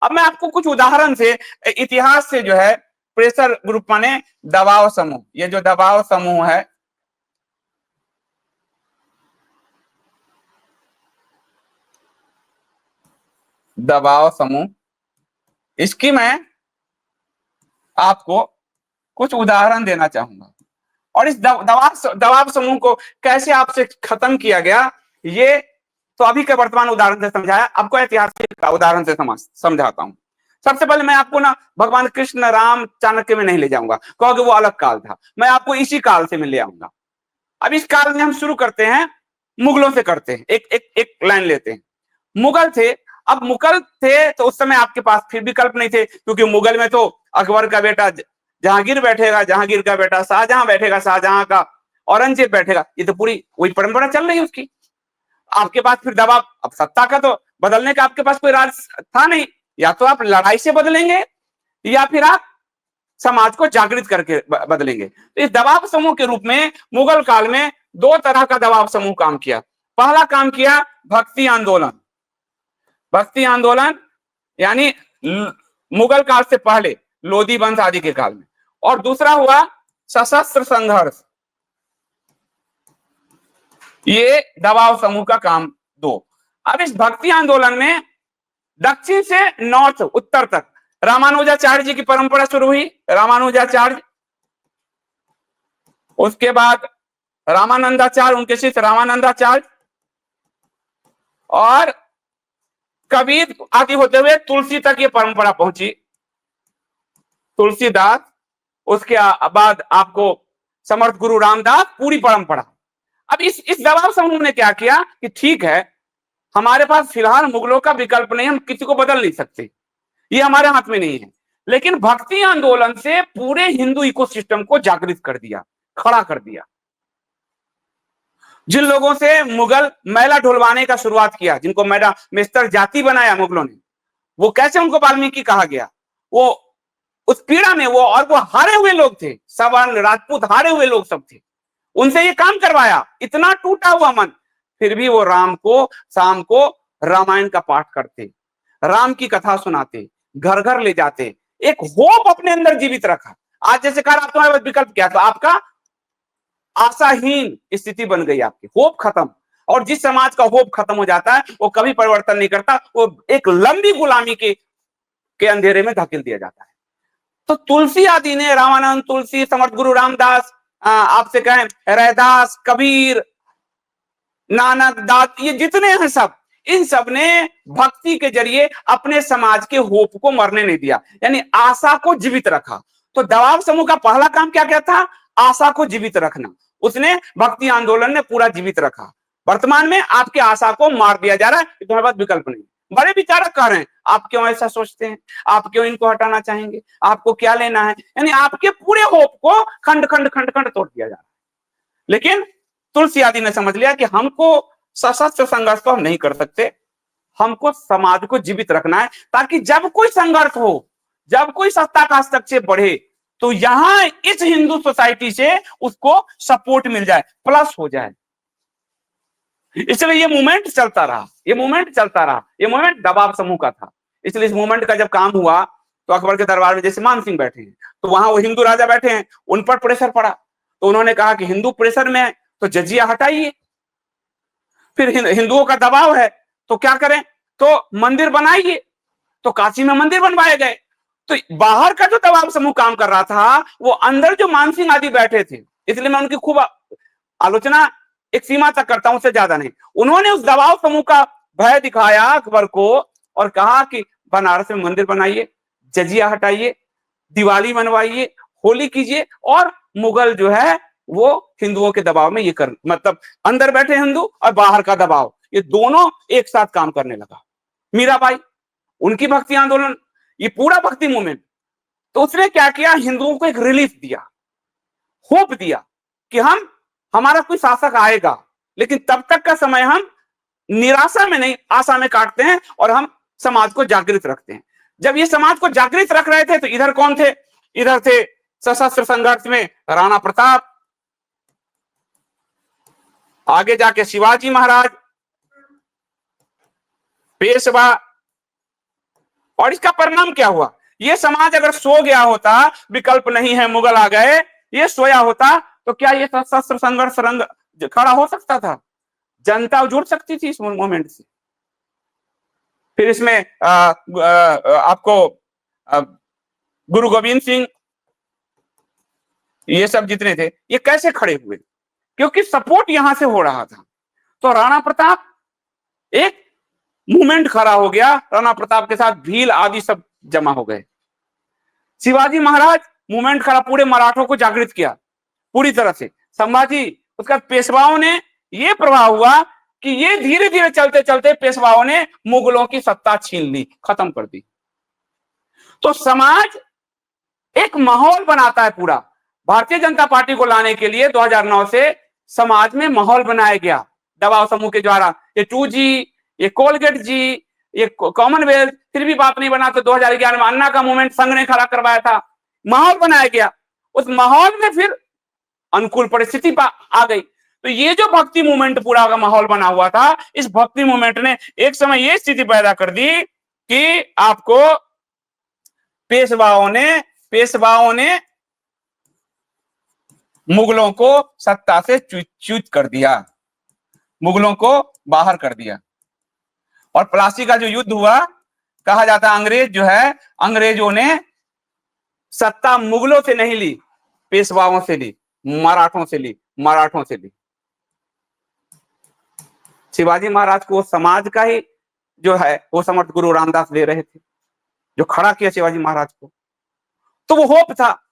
अब मैं आपको कुछ उदाहरण से इतिहास से जो है प्रेशर ग्रुप माने दबाव समूह, ये जो दबाव समूह है, दबाव समूह, इसकी मैं आपको कुछ उदाहरण देना चाहूंगा। और इस दबाव समूह को कैसे आपसे खत्म किया गया, ये तो अभी के वर्तमान उदाहरण से समझाया, आपको ऐतिहासिक उदाहरण से समझाता हूं। सबसे पहले मैं आपको ना भगवान कृष्ण राम चाणक्य में नहीं ले जाऊंगा, क्योंकि वो अलग काल था, मैं आपको इसी काल से में ले आऊंगा। अब इस काल में हम शुरू करते हैं, मुगलों से करते हैं, एक एक एक लाइन लेते हैं। मुगल थे, अब मुगल थे तो उस समय आपके पास फिर विकल्प नहीं थे, क्योंकि मुगल में तो अकबर का बेटा जहांगीर बैठेगा, जहांगीर का बेटा शाहजहां बैठेगा, शाहजहां का औरंगजेब बैठेगा, ये तो पूरी वही परंपरा चल रही है उसकी। आपके पास फिर दबाव, अब सत्ता का तो बदलने का आपके पास कोई राज था नहीं, या तो आप लड़ाई से बदलेंगे या फिर आप समाज को जागृत करके बदलेंगे। तो इस दबाव समूह के रूप में मुगल काल में दो तरह का दबाव समूह काम किया। पहला काम किया भक्ति आंदोलन, भक्ति आंदोलन यानी मुगल काल से पहले लोधी वंश आदि के काल में, और दूसरा हुआ सशस्त्र संघर्ष। ये दबाव समूह का काम दो। अब इस भक्ति आंदोलन में दक्षिण से नॉर्थ उत्तर तक रामानुजाचार्य जी की परंपरा शुरू हुई, रामानुजाचार्य, उसके बाद रामानंदाचार्य, उनके शिष्य रामानंदाचार्य, और कबीर आदि होते हुए तुलसी तक ये परंपरा पहुंची, तुलसीदास, उसके बाद आपको समर्थ गुरु रामदास, पूरी परंपरा। अब इस दबाव समूह ने क्या किया कि ठीक है, हमारे पास फिलहाल मुगलों का विकल्प नहीं, हम किसी को बदल नहीं सकते, ये हमारे हाथ में नहीं है, लेकिन भक्ति आंदोलन से पूरे हिंदू इकोसिस्टम को जागृत कर दिया, खड़ा कर दिया। जिन लोगों से मुगल मैला ढुलवाने का शुरुआत किया, जिनको मैला मिस्तर जाति बनाया मुगलों ने, वो कैसे उनको वाल्मीकि कहा गया, वो उस पीड़ा में वो हारे हुए लोग थे, सवर्ण राजपूत हारे हुए लोग सब थे, उनसे ये काम करवाया, इतना टूटा हुआ मन, फिर भी वो राम को शाम को रामायण का पाठ करते, राम की कथा सुनाते, घर घर ले जाते, एक होप अपने अंदर जीवित रखा। आज जैसे कहा तुम्हारे पास विकल्प क्या, तो आपका आशाहीन स्थिति बन गई, आपकी होप खत्म। और जिस समाज का होप खत्म हो जाता है वो कभी परिवर्तन नहीं करता, वो एक लंबी गुलामी के अंधेरे में धकेल दिया जाता है। तो तुलसी आदि ने, रामानंद, तुलसी, समर्थ गुरु रामदास, आपसे कहें रैदास, कबीर, नानक, दास, ये जितने हैं सब, इन सब ने भक्ति के जरिए अपने समाज के होप को मरने नहीं दिया, यानी आशा को जीवित रखा। तो दबाव समूह का पहला काम क्या क्या था, आशा को जीवित रखना, उसने भक्ति आंदोलन ने पूरा जीवित रखा। वर्तमान में आपकी आशा को मार दिया जा रहा है, तुम्हारे पास विकल्प नहीं। बड़े विचारक कह रहे हैं आप क्यों ऐसा सोचते हैं, आप क्यों इनको हटाना चाहेंगे, आपको क्या लेना है, यानी आपके पूरे होप को खंड खंड खंड खंड तोड़ दिया जा रहा है। लेकिन तुलसी आदि ने समझ लिया कि हमको सशस्त्र संघर्ष तो हम नहीं कर सकते, हमको समाज को जीवित रखना है, ताकि जब कोई संघर्ष हो, जब कोई सत्ता का हस्तक्षेप बढ़े, तो यहां इस हिंदू सोसाइटी से उसको सपोर्ट मिल जाए, प्लस हो जाए। इसलिए ये मूवमेंट चलता रहा, ये मूवमेंट चलता रहा, ये मूवमेंट दबाव समूह का था। इसलिए इस मूवमेंट का जब काम हुआ तो अकबर के दरबार में जैसे मान सिंह बैठे हैं, तो वहां वो हिंदू राजा बैठे हैं, उन पर प्रेशर पड़ा, तो उन्होंने कहा कि हिंदू प्रेशर में है तो जजिया हटाइए। फिर हिंदुओं का दबाव है तो क्या करें, तो मंदिर बनाइए, तो काशी में मंदिर बनवाए गए। तो बाहर का जो दबाव समूह काम कर रहा था, वो अंदर जो मानसिंह आदि बैठे थे, इसलिए मैं उनकी खूब आलोचना एक सीमा तक करता हूं, उससे ज्यादा नहीं। उन्होंने उस दबाव समूह का भय दिखाया अकबर को और कहा कि बनारस में मंदिर बनाइए, जजिया हटाइए, दिवाली मनवाइए, होली कीजिए, और मुगल जो है वो हिंदुओं के दबाव में ये कर, मतलब अंदर बैठे हिंदू और बाहर का दबाव, ये दोनों एक साथ काम करने लगा। मीराबाई, उनकी भक्ति आंदोलन, ये पूरा भक्ति मूवमेंट, तो उसने क्या किया, हिंदुओं को एक रिलीफ दिया, होप दिया कि हमारा कोई शासक आएगा, लेकिन तब तक का समय हम निराशा में नहीं, आशा में काटते हैं और हम समाज को जागृत रखते हैं। जब ये समाज को जागृत रख रहे थे तो इधर कौन थे, इधर थे सशस्त्र संघर्ष में राणा प्रताप, आगे जाके शिवाजी महाराज, पेशवा, और इसका परिणाम क्या हुआ? ये समाज अगर सो गया होता, विकल्प नहीं है, मुगल आ गए, ये सोया होता, तो क्या ये सशस्त्र संघर्ष रंग खड़ा हो सकता था? जनता जुड़ सकती थी इस मूवमेंट से? फिर इसमें आपको गुरु गोविंद सिंह, ये सब जितने थे, ये कैसे खड़े हुए? क्योंकि सपोर्ट यहां से हो रहा था। तो राणा प्रताप, एक मूवमेंट खड़ा हो गया, राणा प्रताप के साथ भील आदि सब जमा हो गए। शिवाजी महाराज मूवमेंट खड़ा, पूरे मराठों को जागृत किया पूरी तरह से। संभाजी, उसका पेशवाओं ने, ये प्रभाव हुआ कि ये धीरे धीरे चलते चलते पेशवाओं ने मुगलों की सत्ता छीन ली, खत्म कर दी। तो समाज एक माहौल बनाता है पूरा। भारतीय जनता पार्टी को लाने के लिए 2009 से समाज में माहौल बनाया गया दबाव समूह के द्वारा। ये 2G, ये कोलगेट जी, ये कॉमनवेल्थ, फिर भी बात नहीं बना। तो 2011 में अन्ना का मूवमेंट संघ ने खड़ा करवाया था, माहौल बनाया गया। उस माहौल में फिर अनुकूल परिस्थिति आ गई। तो ये जो भक्ति मूवमेंट पूरा का माहौल बना हुआ था, इस भक्ति मूवमेंट ने एक समय ये स्थिति पैदा कर दी कि आपको पेशवाओं ने मुगलों को सत्ता से च्युत कर दिया, मुगलों को बाहर कर दिया। और प्लासी का जो युद्ध हुआ, कहा जाता अंग्रेज जो है, अंग्रेजों ने सत्ता मुगलों से नहीं ली, पेशवाओं से ली, मराठों से ली। शिवाजी महाराज को समाज का ही जो है वो समर्थ गुरु रामदास दे रहे थे, जो खड़ा किया शिवाजी महाराज को। तो वो होप था